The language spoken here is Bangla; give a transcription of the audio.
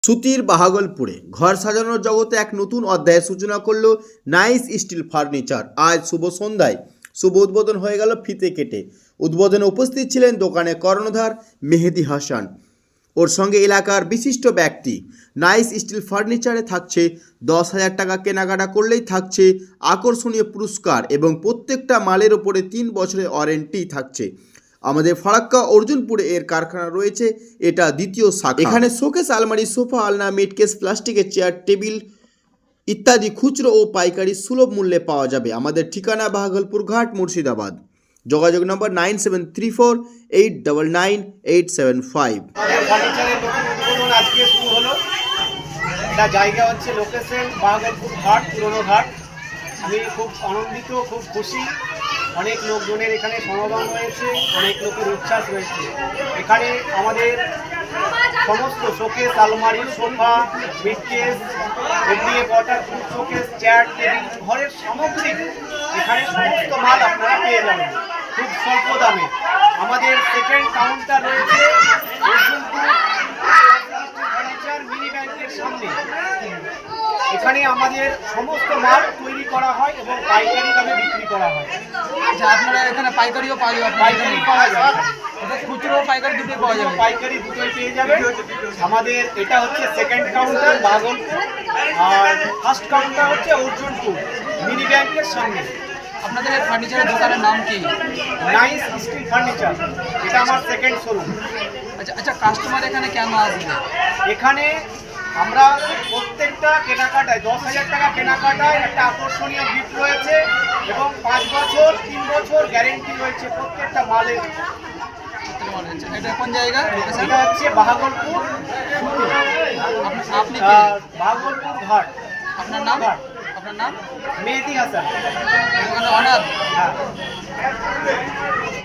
সুতির বাহাগলপুরে ঘর সাজানোর জগতে এক নতুন অধ্যায়ের সূচনা করল নাইস স্টিল ফার্নিচার। আজ শুভ সন্ধ্যায় শুভ উদ্বোধন হয়ে গেল ফিতে কেটে। উদ্বোধনে উপস্থিত ছিলেন দোকানের কর্ণধার মেহেদি হাসান, ওর সঙ্গে এলাকার বিশিষ্ট ব্যক্তি। নাইস স্টিল ফার্নিচারে থাকছে 10,000 টাকা কেনাকাটা করলেই থাকছে আকর্ষণীয় পুরস্কার এবং প্রত্যেকটা মালের ওপরে 3 বছরের ওয়ারেন্টি থাকছে। আমাদের ফারাক্কা অর্জুনপুরে এর কারখানা রয়েছে, এটা দ্বিতীয় শাখা। এখানে শোকেস, আলমারি, সোফা, আলনা, মিটকেস, প্লাস্টিকের চেয়ার, টেবিল ইত্যাদি খুচরো ও পাইকারি সুলভ মূল্যে পাওয়া যাবে। আমাদের ঠিকানা বাহাগলপুর ঘাট, মুর্শিদাবাদ। যোগাযোগ নম্বর 9734899875। ফার্নিচারের নতুন উদ্বোধন আজকে শুরু হলো। এটা জায়গা হচ্ছে লোকেশন বাহাগলপুর ঘাট, পুরনো ঘাট। আমি খুব আনন্দিত, খুব খুশি। অনেক লোকজনের এখানে সমাগম হয়েছে, অনেক লোকের উচ্ছ্বাস রয়েছে। এখানে আমাদের সমস্ত শোকেস, আলমারি, সোফা, মিটকেস, MDF waterproof showcase, chair, table, ঘরের সামগ্রিক এখানে সমস্ত মাল আপনারা পেয়ে যাবেন খুব স্বল্প দামে। আমাদের সেকেন্ড কাউন্টার রয়েছে অর্জুনপুর ফার্নিচার মিনি ব্যাংকের সামনে। এখানে আমাদের সমস্ত মাল তৈরি করা হয় এবং পাইকারি দামে বিক্রি করা হয়। আচ্ছা, আপনারা এখানে পাইকারিও পাওয়া যাবে? পাইকারি পাওয়া যায়, খুচরো পাইকারি দুটোই পাওয়া যাবে? পাইকারি দুটোই পেয়ে যাবে। আমাদের এটা হচ্ছে সেকেন্ড কাউন্টার বাহাগলপুর, আর ফার্স্ট কাউন্টার হচ্ছে অর্জুনপুর মিনি ব্যাংকের সামনে। আপনাদের এই ফার্নিচারের দোকানের নাম কি? নাইস স্টিল ফার্নিচার, এটা আমার সেকেন্ড শোরুম। আচ্ছা, কাস্টমার এখানে কেন আসবে? এখানে আমরা প্রত্যেকটা কেনাকাটায় 10,000 টাকা কেনাকাটায় একটা আকর্ষণীয় গিফট রয়েছে এবং 5 বছর 3 বছর গ্যারেন্টি রয়েছে প্রত্যেকটা মালের। এটা কোন জায়গা? এটা হচ্ছে বাহাগলপুর, আপনি কে? বাহাগলপুর ঘাট। আপনার নাম? আপনার নাম? মেহেদি হাসান। ওখানে অনাথ